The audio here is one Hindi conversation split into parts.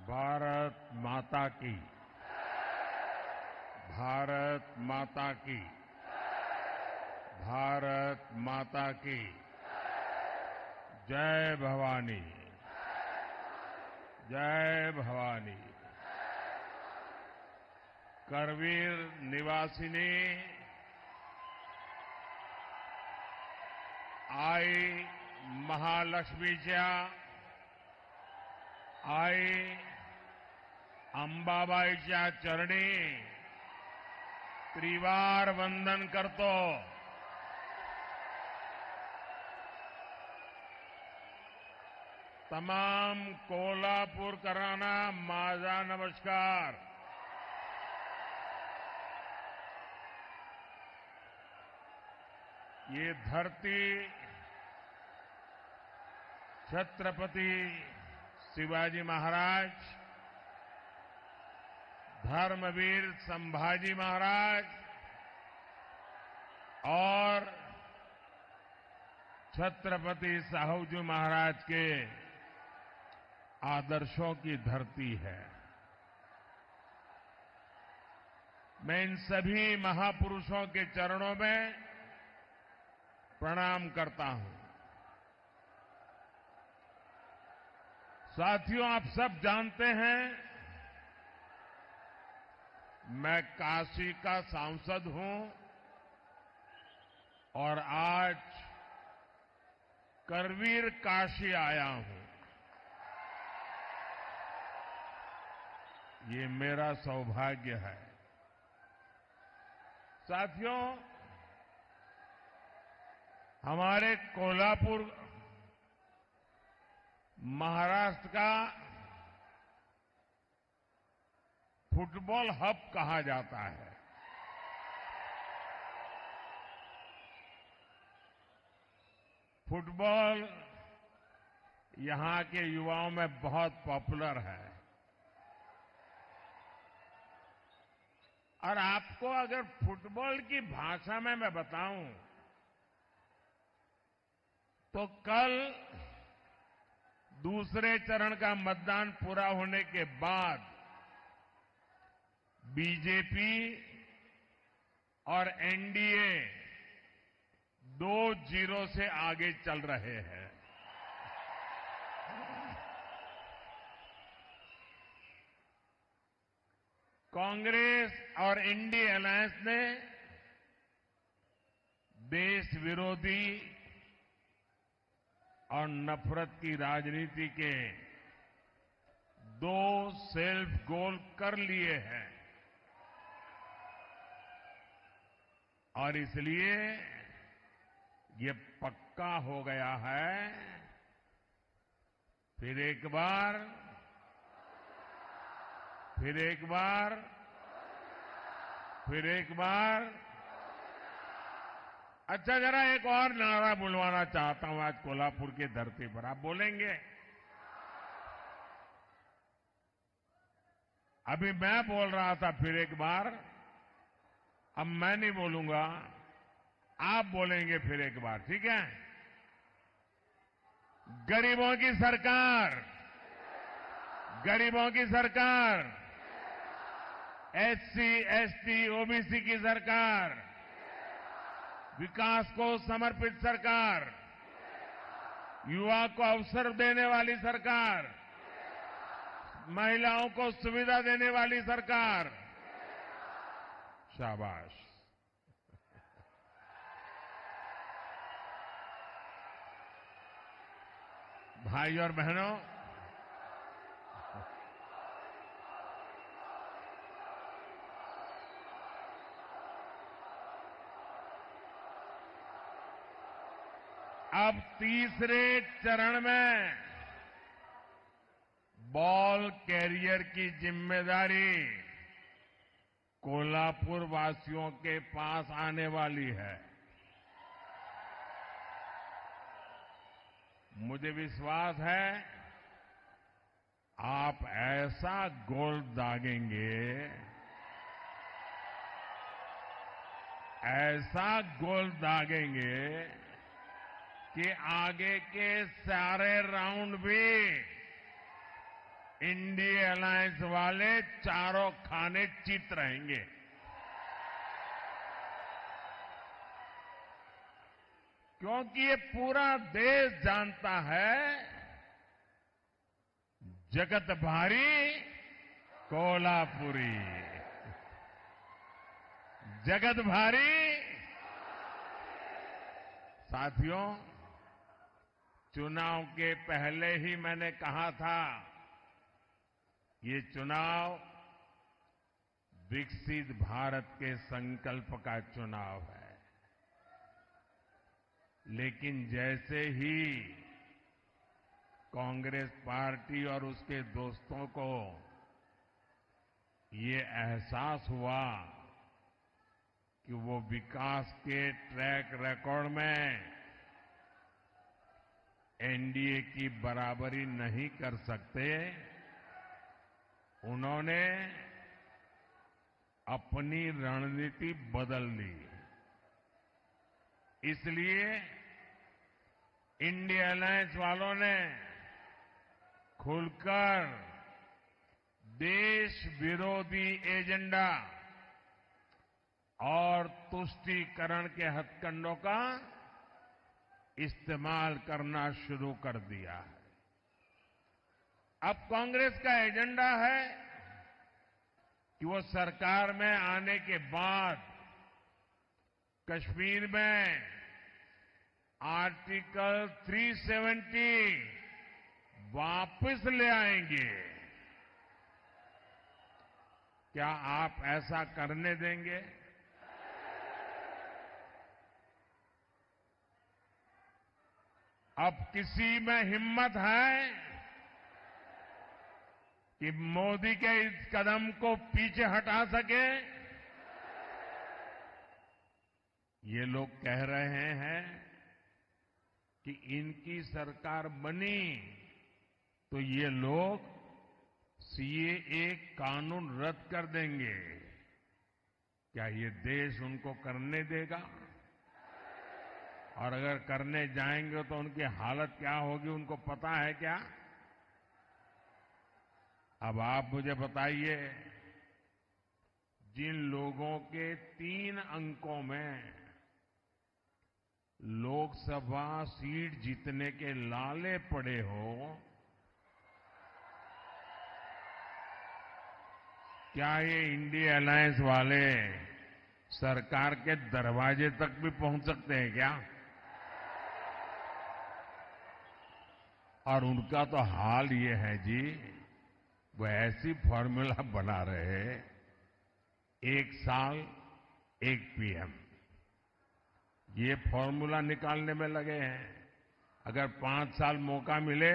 भारत माता की, भारत माता की, भारत माता की जय भवानी, जय भवानी। करवीर निवासिनी आई महालक्ष्मीच्या, आई अंबाबाईच्या चरणी त्रिवार वंदन करतो। तमाम कोल्हापूरकरांना माझा नमस्कार। ये धरती छत्रपति शिवाजी महाराज, धर्मवीर संभाजी महाराज और छत्रपति साहूजी महाराज के आदर्शों की धरती है। मैं इन सभी महापुरुषों के चरणों में प्रणाम करता हूं। साथियों, आप सब जानते हैं मैं काशी का सांसद हूं और आज करवीर काशी आया हूं। ये मेरा सौभाग्य है। साथियों, हमारे कोल्हापुर महाराष्ट्र का फुटबॉल हब कहा जाता है। फुटबॉल यहां के युवाओं में बहुत पॉपुलर है और आपको अगर फुटबॉल की भाषा में मैं बताऊं तो कल दूसरे चरण का मतदान पूरा होने के बाद बीजेपी और एनडीए 2-0 से आगे चल रहे हैं। कांग्रेस और इंडी अलायंस ने देश विरोधी और नफरत की राजनीति के 2 सेल्फ गोल कर लिए हैं और इसलिए ये पक्का हो गया है फिर एक बार, फिर एक बार, फिर एक बार। अच्छा, जरा एक और नारा बुलवाना चाहता हूं आज कोल्हापुर की धरती पर। आप बोलेंगे? अभी मैं बोल रहा था फिर एक बार, अब मैं नहीं बोलूंगा, आप बोलेंगे फिर एक बार, ठीक है? गरीबों की सरकार, गरीबों की सरकार, एससी, एसटी, ओबीसी की सरकार, विकास को समर्पित सरकार, युवा को अवसर देने वाली सरकार, महिलाओं को सुविधा देने वाली सरकार। शाबाश। भाई और बहनों, अब तीसरे चरण में बॉल कैरियर की जिम्मेदारी कोल्हापुर वासियों के पास आने वाली है। मुझे विश्वास है आप ऐसा गोल दागेंगे, ऐसा गोल दागेंगे कि आगे के सारे राउंड भी इंडिया अलायंस वाले चारों खाने चित रहेंगे। क्योंकि ये पूरा देश जानता है, जगत भारी कोल्हापुरी, जगत भारी। साथियों, चुनाव के पहले ही मैंने कहा था, ये चुनाव विकसित भारत के संकल्प का चुनाव है। लेकिन जैसे ही कांग्रेस पार्टी और उसके दोस्तों को ये एहसास हुआ कि वो विकास के ट्रैक रिकॉर्ड में एनडीए की बराबरी नहीं कर सकते, उन्होंने अपनी रणनीति बदल ली। इसलिए इंडिया अलायंस वालों ने खुलकर देश विरोधी एजेंडा और तुष्टीकरण के हथकंडों का इस्तेमाल करना शुरू कर दिया है। अब कांग्रेस का एजेंडा है कि वो सरकार में आने के बाद कश्मीर में आर्टिकल 370 वापस ले आएंगे। क्या आप ऐसा करने देंगे? अब किसी में हिम्मत है कि मोदी के इस कदम को पीछे हटा सके? ये लोग कह रहे हैं कि इनकी सरकार बनी तो ये लोग सीएए कानून रद्द कर देंगे। क्या ये देश उनको करने देगा? और अगर करने जाएंगे तो उनकी हालत क्या होगी, उनको पता है क्या? अब आप मुझे बताइए, जिन लोगों के 3 अंकों में लोकसभा सीट जीतने के लाले पड़े हो, क्या ये इंडिया अलायंस वाले सरकार के दरवाजे तक भी पहुंच सकते हैं क्या? और उनका तो हाल ये है जी, वो ऐसी फॉर्मूला बना रहे, 1 साल 1 पीएम, ये फॉर्मूला निकालने में लगे हैं। अगर 5 साल मौका मिले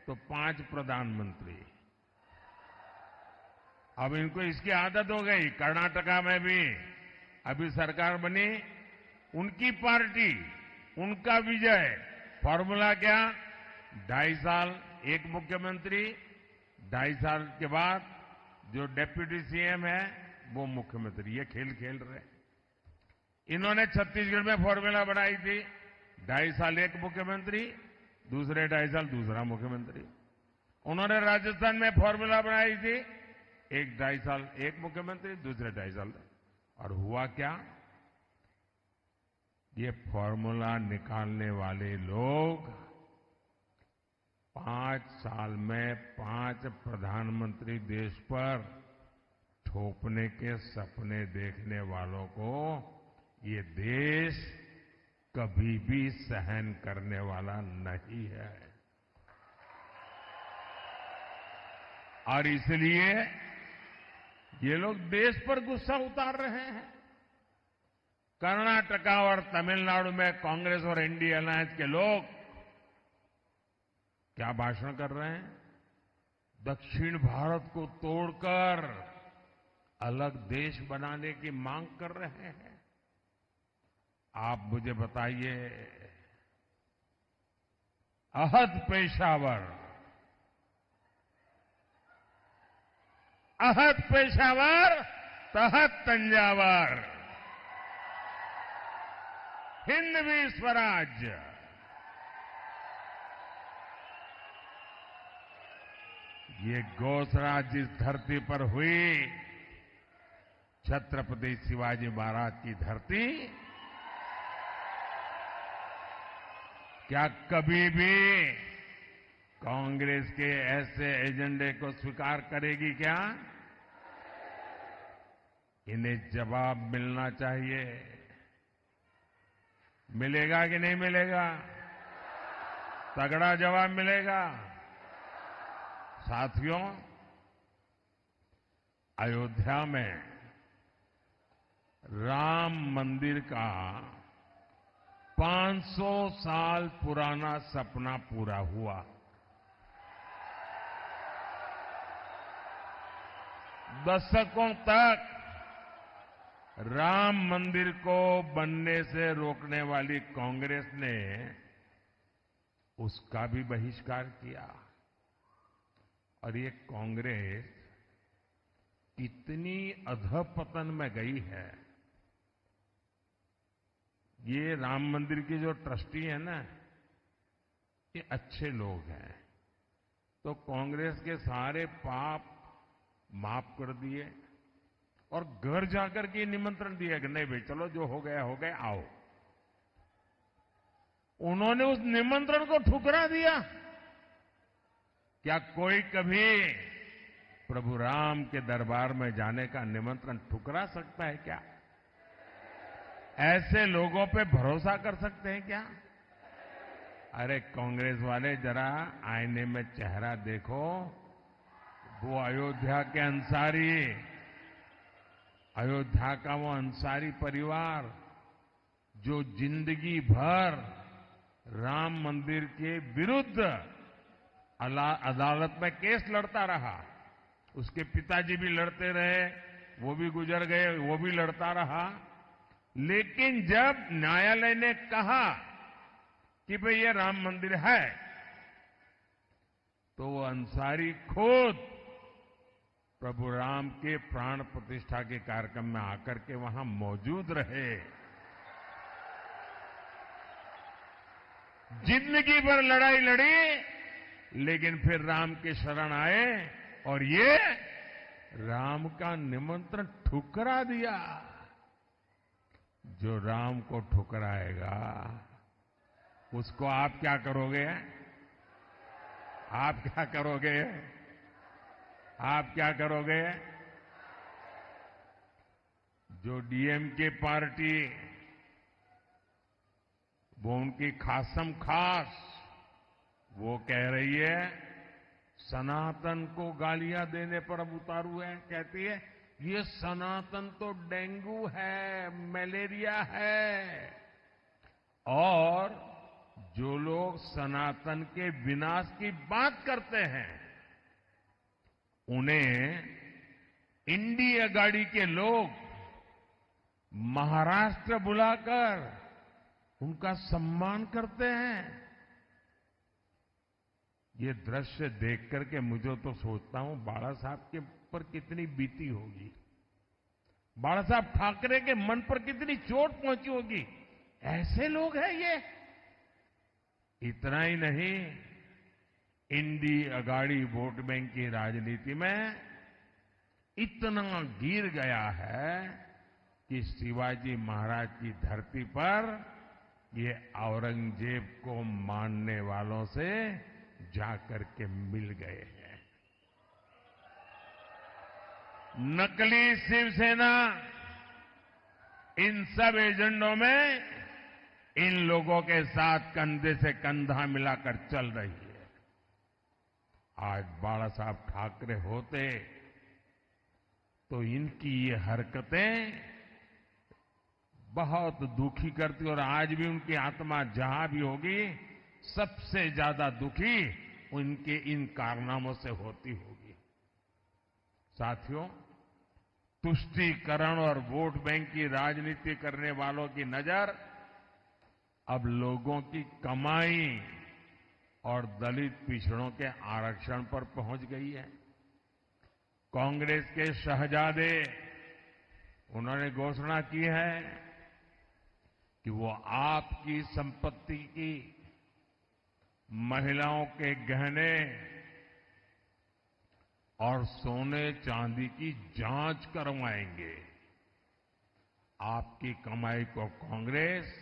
तो 5 प्रधानमंत्री। अब इनको इसकी आदत हो गई। कर्नाटका में भी अभी सरकार बनी, उनकी पार्टी, उनका विजय। फॉर्मूला क्या? 2.5 साल 1 मुख्यमंत्री, 2.5 साल के बाद जो डिप्टी सीएम है वो मुख्यमंत्री। ये खेल खेल रहे। इन्होंने छत्तीसगढ़ में फॉर्मूला बनाई थी, 2.5 साल 1 मुख्यमंत्री, दूसरे 2.5 साल दूसरा मुख्यमंत्री। उन्होंने राजस्थान में फॉर्मूला बनाई थी, 2.5 साल 1 मुख्यमंत्री, दूसरे 2.5 साल। और हुआ क्या? ये फॉर्मूला निकालने वाले लोग 5 साल में 5 प्रधानमंत्री देश पर थोपने के सपने देखने वालों को ये देश कभी भी सहन करने वाला नहीं है। और इसलिए ये लोग देश पर गुस्सा उतार रहे हैं। कर्नाटका और तमिलनाडु में कांग्रेस और इंडिया अलायंस के लोग क्या भाषण कर रहे हैं? दक्षिण भारत को तोड़कर अलग देश बनाने की मांग कर रहे हैं। आप मुझे बताइए, अहद पेशावर, अहद पेशावर तहत तंजावर, हिंदवी स्वराज्य। ये घोषणा जिस धरती पर हुई, छत्रपति शिवाजी महाराज की धरती, क्या कभी भी कांग्रेस के ऐसे एजेंडे को स्वीकार करेगी क्या? इन्हें जवाब मिलना चाहिए। मिलेगा कि नहीं मिलेगा? तगड़ा जवाब मिलेगा। साथियों, अयोध्या में राम मंदिर का 500 साल पुराना सपना पूरा हुआ। दशकों तक राम मंदिर को बनने से रोकने वाली कांग्रेस ने उसका भी बहिष्कार किया। और ये कांग्रेस कितनी अधपतन में गई है। ये राम मंदिर के जो ट्रस्टी है ना, ये अच्छे लोग हैं, तो कांग्रेस के सारे पाप माफ कर दिए और घर जाकर के निमंत्रण दिया कि नहीं भाई चलो, जो हो गया आओ। उन्होंने उस निमंत्रण को ठुकरा दिया। क्या कोई कभी प्रभु राम के दरबार में जाने का निमंत्रण ठुकरा सकता है क्या? ऐसे लोगों पे भरोसा कर सकते हैं क्या? अरे कांग्रेस वाले, जरा आईने में चेहरा देखो। वो अयोध्या के अंसारी, अयोध्या का वो अंसारी परिवार जो जिंदगी भर राम मंदिर के विरुद्ध अदालत में केस लड़ता रहा। उसके पिताजी भी लड़ते रहे, वो भी गुजर गए, वो भी लड़ता रहा। लेकिन जब न्यायालय ने कहा कि भाई ये राम मंदिर है, तो वो अंसारी खुद प्रभु राम के प्राण प्रतिष्ठा के कार्यक्रम में आकर के वहां मौजूद रहे। जिंदगी भर लड़ाई लड़ी, लेकिन फिर राम के शरण आए और ये राम का निमंत्रण ठुकरा दिया। जो राम को ठुकराएगा उसको आप क्या करोगे? आप क्या करोगे? आप क्या करोगे? जो डीएमके पार्टी, वो उनकी खासम खास वो कह रही है, सनातन को गालियां देने पर अब उतारू है। कहती है ये सनातन तो डेंगू है, मलेरिया है। और जो लोग सनातन के विनाश की बात करते हैं, उन्हें इंडी अगाड़ी के लोग महाराष्ट्र बुलाकर उनका सम्मान करते हैं। ये दृश्य देख करके मुझे तो सोचता हूं बाला साहब के पर कितनी बीती होगी, बाला साहब ठाकरे के मन पर कितनी चोट पहुंची होगी। ऐसे लोग हैं ये। इतना ही नहीं, इंडी अगाड़ी वोट बैंक की राजनीति में इतना गिर गया है कि शिवाजी महाराज की धरती पर ये औरंगजेब को मानने वालों से जाकर के मिल गए हैं। नकली शिवसेना इन सब एजेंडों में इन लोगों के साथ कंधे से कंधा मिलाकर चल रही है। आज बाला साहब ठाकरे होते तो इनकी ये हरकतें बहुत दुखी करती, और आज भी उनकी आत्मा जहां भी होगी सबसे ज्यादा दुखी उनके इन कारनामों से होती होगी। साथियों, तुष्टीकरण और वोट बैंक की राजनीति करने वालों की नजर अब लोगों की कमाई और दलित पिछड़ों के आरक्षण पर पहुंच गई है। कांग्रेस के शहजादे, उन्होंने घोषणा की है कि वो आपकी संपत्ति की, महिलाओं के गहने, और सोने चांदी की जांच करवाएंगे। आपकी कमाई को कांग्रेस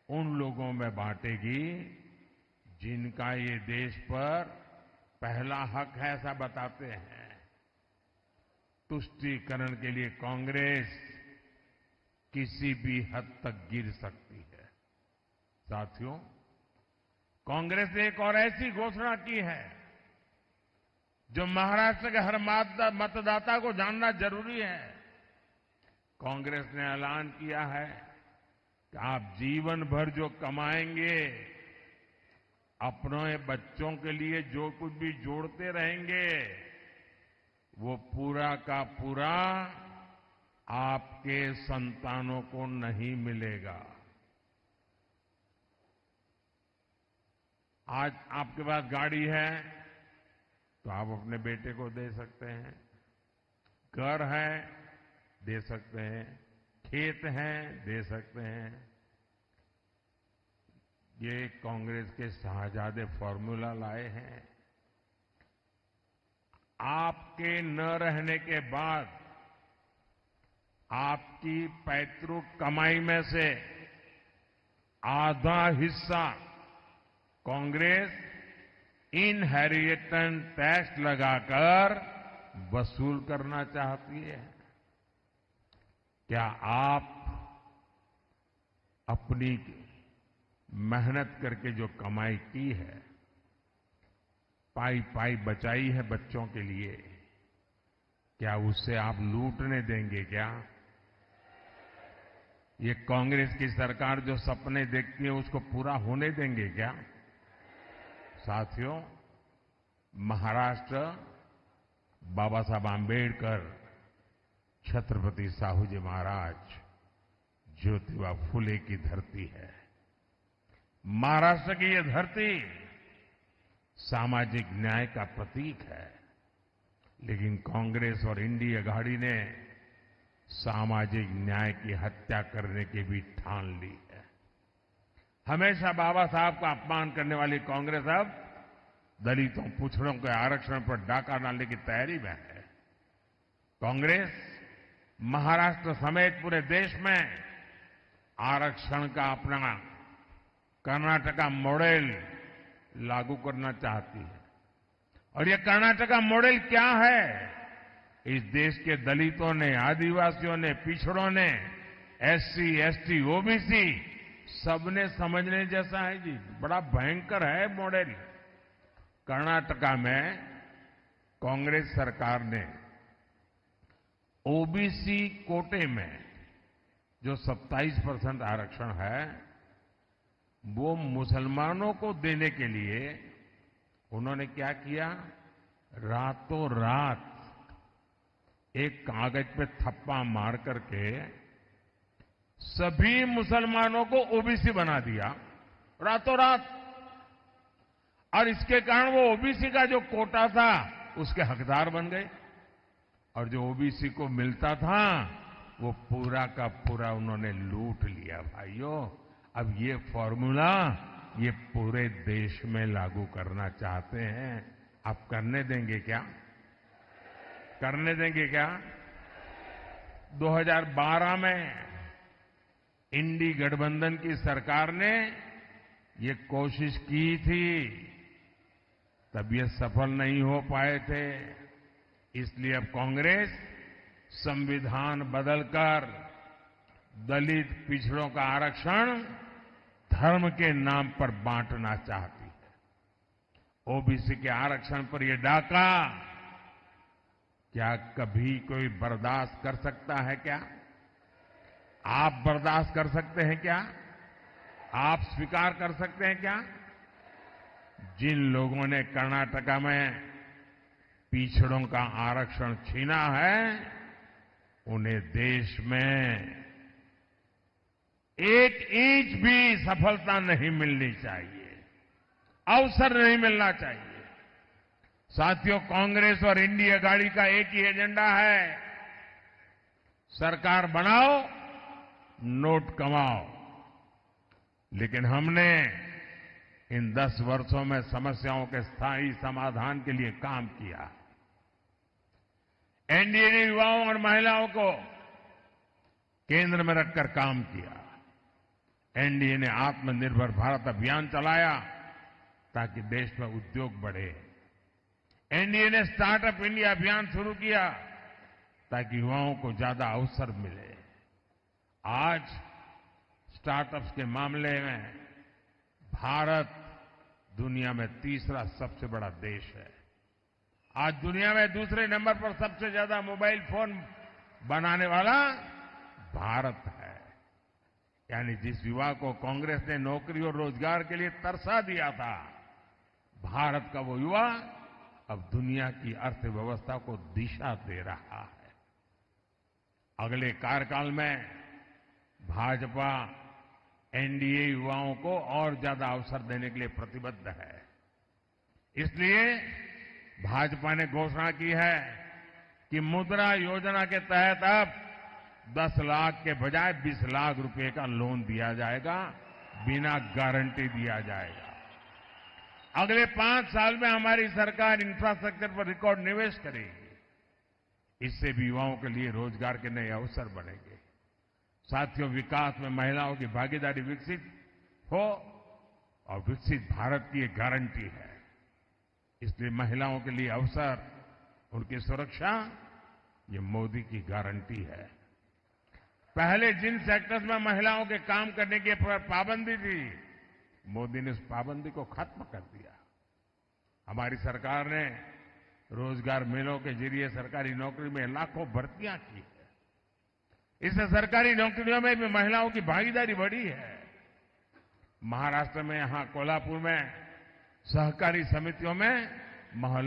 उन लोगों में बांटेगी जिनका ये देश पर पहला हक है, ऐसा बताते हैं। तुष्टीकरण के लिए कांग्रेस किसी भी हद तक गिर सकती है। साथियों, कांग्रेस ने एक और ऐसी घोषणा की है जो महाराष्ट्र के हर मतदाता को जानना जरूरी है। कांग्रेस ने ऐलान किया है कि आप जीवन भर जो कमाएंगे, अपने बच्चों के लिए जो कुछ भी जोड़ते रहेंगे, वो पूरा का पूरा आपके संतानों को नहीं मिलेगा। आज आपके पास गाड़ी है तो आप अपने बेटे को दे सकते हैं, घर है दे सकते हैं, खेत हैं दे सकते हैं। ये कांग्रेस के शाहजादे फॉर्मूला लाए हैं। आपके न रहने के बाद आपकी पैतृक कमाई में से आधा हिस्सा कांग्रेस इनहेरिटेंस टैक्स लगाकर वसूल करना चाहती है। क्या आप अपनी मेहनत करके जो कमाई की है, पाई पाई बचाई है बच्चों के लिए, क्या उससे आप लूटने देंगे क्या? ये कांग्रेस की सरकार जो सपने देखती है उसको पूरा होने देंगे क्या? साथियों, महाराष्ट्र बाबा साहब आंबेडकर, छत्रपति साहू जी महाराज, ज्योतिबा फुले की धरती है। महाराष्ट्र की यह धरती सामाजिक न्याय का प्रतीक है, लेकिन कांग्रेस और इंडी अघाड़ी ने सामाजिक न्याय की हत्या करने की भी ठान ली है। हमेशा बाबा साहब का अपमान करने वाली कांग्रेस अब दलितों, पिछड़ों के आरक्षण पर डाका डालने की तैयारी में है। कांग्रेस महाराष्ट्र समेत पूरे देश में आरक्षण का अपना कर्नाटका मॉडल लागू करना चाहती है। और ये कर्नाटका मॉडल क्या है? इस देश के दलितों ने, आदिवासियों ने, पिछड़ों ने, एससी, एसटी, ओबीसी सबने समझने जैसा है जी। बड़ा भयंकर है मॉडल। कर्नाटका में कांग्रेस सरकार ने ओबीसी कोटे में जो 27% आरक्षण है, वो मुसलमानों को देने के लिए उन्होंने क्या किया? रातों रात एक कागज पे थप्पा मार करके सभी मुसलमानों को ओबीसी बना दिया, रातों रात। और इसके कारण वो ओबीसी का जो कोटा था उसके हकदार बन गए, और जो ओबीसी को मिलता था वो पूरा का पूरा उन्होंने लूट लिया। भाइयों, अब ये फॉर्मूला ये पूरे देश में लागू करना चाहते हैं। आप करने देंगे क्या? करने देंगे क्या? 2012 में इंडी गठबंधन की सरकार ने ये कोशिश की थी, तब ये सफल नहीं हो पाए थे। इसलिए अब कांग्रेस संविधान बदलकर दलित, पिछड़ों का आरक्षण धर्म के नाम पर बांटना चाहती है। ओबीसी के आरक्षण पर यह डाका क्या कभी कोई बर्दाश्त कर सकता है क्या? आप बर्दाश्त कर सकते हैं क्या? आप स्वीकार कर सकते हैं क्या? जिन लोगों ने कर्नाटका में पिछड़ों का आरक्षण छीना है, उन्हें देश में एक इंच भी सफलता नहीं मिलनी चाहिए, अवसर नहीं मिलना चाहिए। साथियों, कांग्रेस और इंडी अघाड़ी का एक ही एजेंडा है, सरकार बनाओ, नोट कमाओ। लेकिन हमने इन 10 वर्षों में समस्याओं के स्थायी समाधान के लिए काम किया। एनडीए ने युवाओं और महिलाओं को केंद्र में रखकर काम किया। एनडीए ने आत्मनिर्भर भारत अभियान चलाया ताकि देश में उद्योग बढ़े। एनडीए ने स्टार्टअप इंडिया अभियान शुरू किया ताकि युवाओं को ज्यादा अवसर मिले। आज स्टार्टअप्स के मामले में भारत दुनिया में तीसरा सबसे बड़ा देश है। आज दुनिया में दूसरे नंबर पर सबसे ज्यादा मोबाइल फोन बनाने वाला भारत है। यानी जिस युवा को कांग्रेस ने नौकरी और रोजगार के लिए तरसा दिया था, भारत का वो युवा अब दुनिया की अर्थव्यवस्था को दिशा दे रहा है। अगले कार्यकाल में भाजपा एनडीए युवाओं को और ज्यादा अवसर देने के लिए प्रतिबद्ध है। इसलिए भाजपा ने घोषणा की है कि मुद्रा योजना के तहत अब 10 लाख के बजाय 20 लाख रुपए का लोन दिया जाएगा, बिना गारंटी दिया जाएगा। अगले 5 साल में हमारी सरकार इंफ्रास्ट्रक्चर पर रिकॉर्ड निवेश करेगी। इससे भी युवाओं के लिए रोजगार के नए अवसर बनेंगे। साथियों, विकास में महिलाओं की भागीदारी विकसित हो और विकसित भारत की एक गारंटी है। इसलिए महिलाओं के लिए अवसर, उनकी सुरक्षा, ये मोदी की गारंटी है। पहले जिन सेक्टर्स में महिलाओं के काम करने की पाबंदी थी, मोदी ने उस पाबंदी को खत्म कर दिया। हमारी सरकार ने रोजगार मेलों के जरिए सरकारी नौकरी में लाखों भर्तियां की है। इससे सरकारी नौकरियों में भी महिलाओं की भागीदारी बढ़ी है। महाराष्ट्र में, यहां कोल्हापुर में सहकारी समितियों में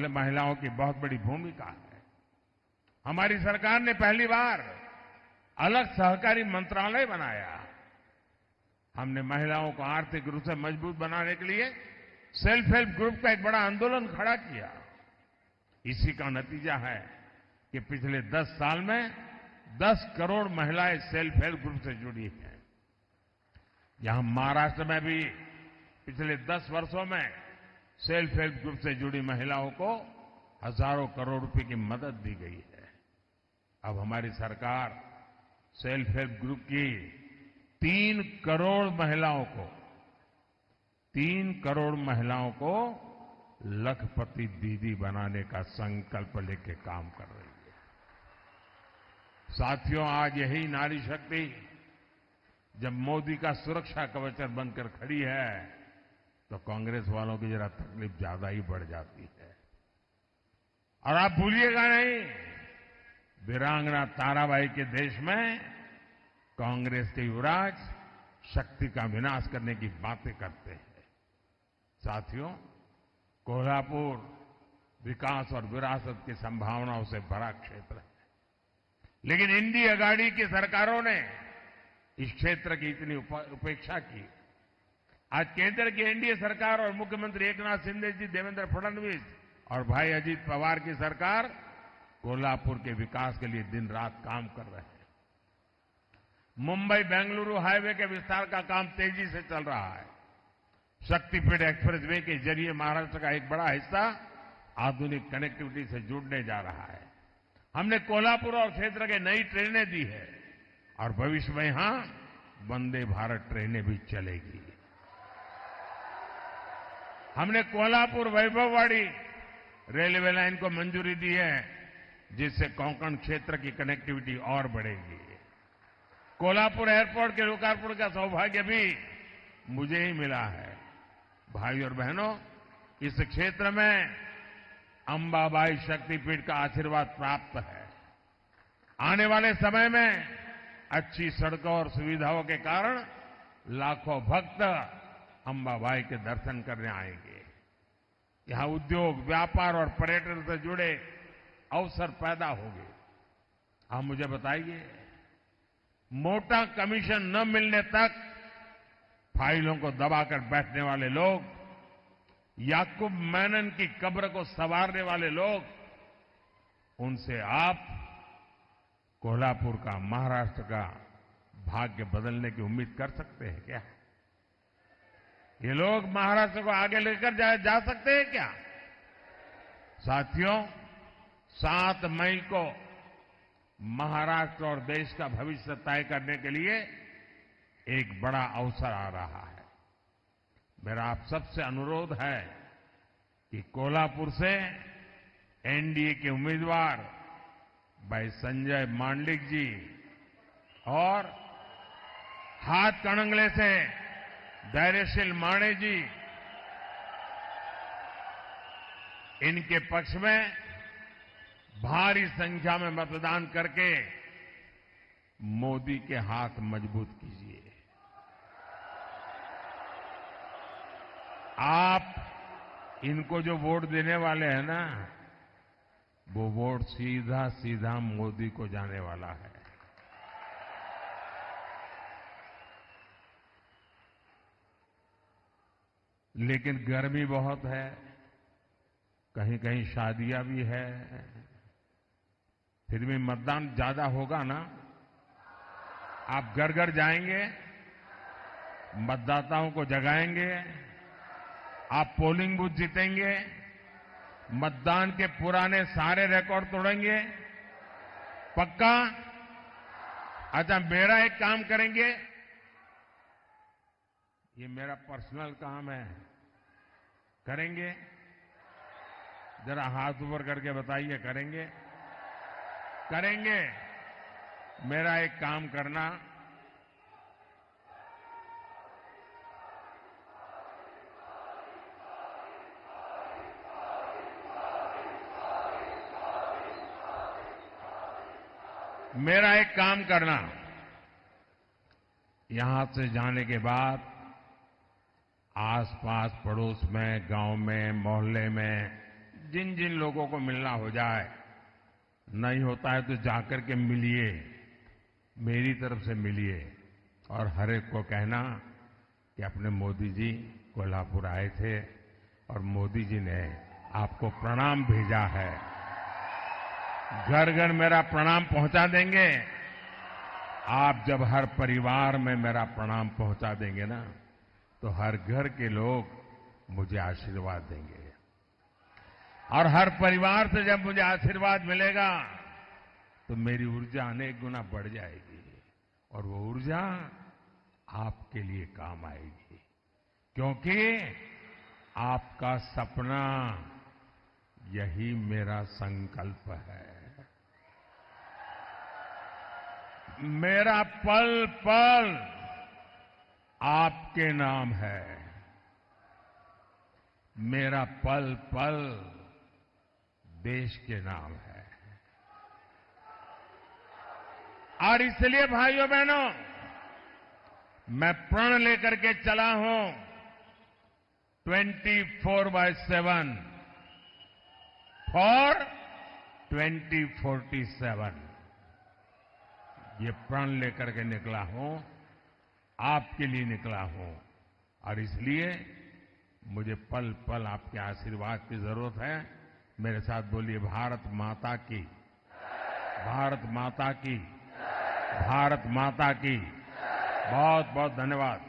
महिलाओं की बहुत बड़ी भूमिका है। हमारी सरकार ने पहली बार अलग सहकारी मंत्रालय बनाया। हमने महिलाओं को आर्थिक रूप से मजबूत बनाने के लिए सेल्फ हेल्प ग्रुप का एक बड़ा आंदोलन खड़ा किया। इसी का नतीजा है कि पिछले 10 साल में 10 करोड़ महिलाएं सेल्फ हेल्प ग्रुप से जुड़ी हैं। यहां महाराष्ट्र में भी पिछले 10 वर्षों में सेल्फ हेल्प ग्रुप से जुड़ी महिलाओं को हजारों करोड़ रुपए की मदद दी गई है। अब हमारी सरकार सेल्फ हेल्प ग्रुप की 3 करोड़ महिलाओं को लखपति दीदी बनाने का संकल्प लेके काम कर रही है। साथियों, आज यही नारी शक्ति जब मोदी का सुरक्षा कवच बनकर खड़ी है, तो कांग्रेस वालों की जरा तकलीफ ज्यादा ही बढ़ जाती है। और आप भूलिएगा नहीं, वीरांगना ताराबाई के देश में कांग्रेस के युवराज शक्ति का विनाश करने की बातें करते हैं। साथियों, कोल्हापुर विकास और विरासत की संभावनाओं से भरा क्षेत्र है, लेकिन इंडी अगाड़ी की सरकारों ने इस क्षेत्र की इतनी उपेक्षा की। आज केंद्र की एनडीए सरकार और मुख्यमंत्री एकनाथ शिंदे जी, देवेंद्र फडणवीस और भाई अजीत पवार की सरकार कोल्हापुर के विकास के लिए दिन रात काम कर रहे हैं। मुंबई बेंगलुरु हाईवे के विस्तार का काम तेजी से चल रहा है। शक्तिपीठ एक्सप्रेसवे के जरिए महाराष्ट्र का एक बड़ा हिस्सा आधुनिक कनेक्टिविटी से जुड़ने जा रहा है। हमने कोल्हापुर और क्षेत्र के नई ट्रेनें दी है और भविष्य में यहां वंदे भारत ट्रेनें भी चलेगी। हमने कोल्हापुर वैभववाड़ी रेलवे लाइन को मंजूरी दी है, जिससे कोंकण क्षेत्र की कनेक्टिविटी और बढ़ेगी। कोल्हापुर एयरपोर्ट के लोकार्पण का सौभाग्य भी मुझे ही मिला है। भाई और बहनों, इस क्षेत्र में अंबाबाई शक्तिपीठ का आशीर्वाद प्राप्त है। आने वाले समय में अच्छी सड़कों और सुविधाओं के कारण लाखों भक्त अंबाबाई के दर्शन करने आएंगे। यहां उद्योग, व्यापार और पर्यटन से जुड़े अवसर पैदा होंगे। आप मुझे बताइए, मोटा कमीशन न मिलने तक फाइलों को दबाकर बैठने वाले लोग, याकूब मेनन की कब्र को संवारने वाले लोग, उनसे आप कोल्हापुर का, महाराष्ट्र का भाग्य बदलने की उम्मीद कर सकते हैं क्या? ये लोग महाराष्ट्र को आगे लेकर जा सकते हैं क्या? साथियों, 7 मई को महाराष्ट्र और देश का भविष्य तय करने के लिए एक बड़ा अवसर आ रहा है। मेरा आप सबसे अनुरोध है कि कोल्हापुर से एनडीए के उम्मीदवार भाई संजय मांडलिक जी और हाथकणंगले से धैर्यशील माणे जी, इनके पक्ष में भारी संख्या में मतदान करके मोदी के हाथ मजबूत कीजिए। आप इनको जो वोट देने वाले हैं ना, वो वोट सीधा सीधा मोदी को जाने वाला है। लेकिन गर्मी बहुत है, कहीं कहीं शादियां भी है, फिर भी मतदान ज्यादा होगा ना। आप घर घर जाएंगे, मतदाताओं को जगाएंगे, आप पोलिंग बूथ जीतेंगे, मतदान के पुराने सारे रिकॉर्ड तोड़ेंगे, पक्का? अच्छा, मेरा एक काम करेंगे, ये मेरा पर्सनल काम है, करेंगे? जरा हाथ ऊपर करके बताइए, करेंगे? करेंगे? मेरा एक काम करना, यहां से जाने के बाद आसपास पड़ोस में, गांव में, मोहल्ले में जिन जिन लोगों को मिलना हो जाए, नहीं होता है तो जाकर के मिलिए, मेरी तरफ से मिलिए, और हर एक को कहना कि अपने मोदी जी कोल्हापुर आए थे और मोदी जी ने आपको प्रणाम भेजा है। घर घर मेरा प्रणाम पहुंचा देंगे। आप जब हर परिवार में मेरा प्रणाम पहुंचा देंगे ना, तो हर घर के लोग मुझे आशीर्वाद देंगे, और हर परिवार से जब मुझे आशीर्वाद मिलेगा तो मेरी ऊर्जा अनेक गुना बढ़ जाएगी, और वो ऊर्जा आपके लिए काम आएगी, क्योंकि आपका सपना, यही मेरा संकल्प है। मेरा पल पल आपके नाम है, मेरा पल पल देश के नाम है। और इसलिए भाइयों बहनों, मैं प्रण लेकर के चला हूं 24/7 फॉर 2047। ये प्रण लेकर के निकला हूं, आपके लिए निकला हूं, और इसलिए मुझे पल पल आपके आशीर्वाद की जरूरत है। मेरे साथ बोलिए, भारत माता की, भारत माता की, भारत माता की। बहुत बहुत धन्यवाद।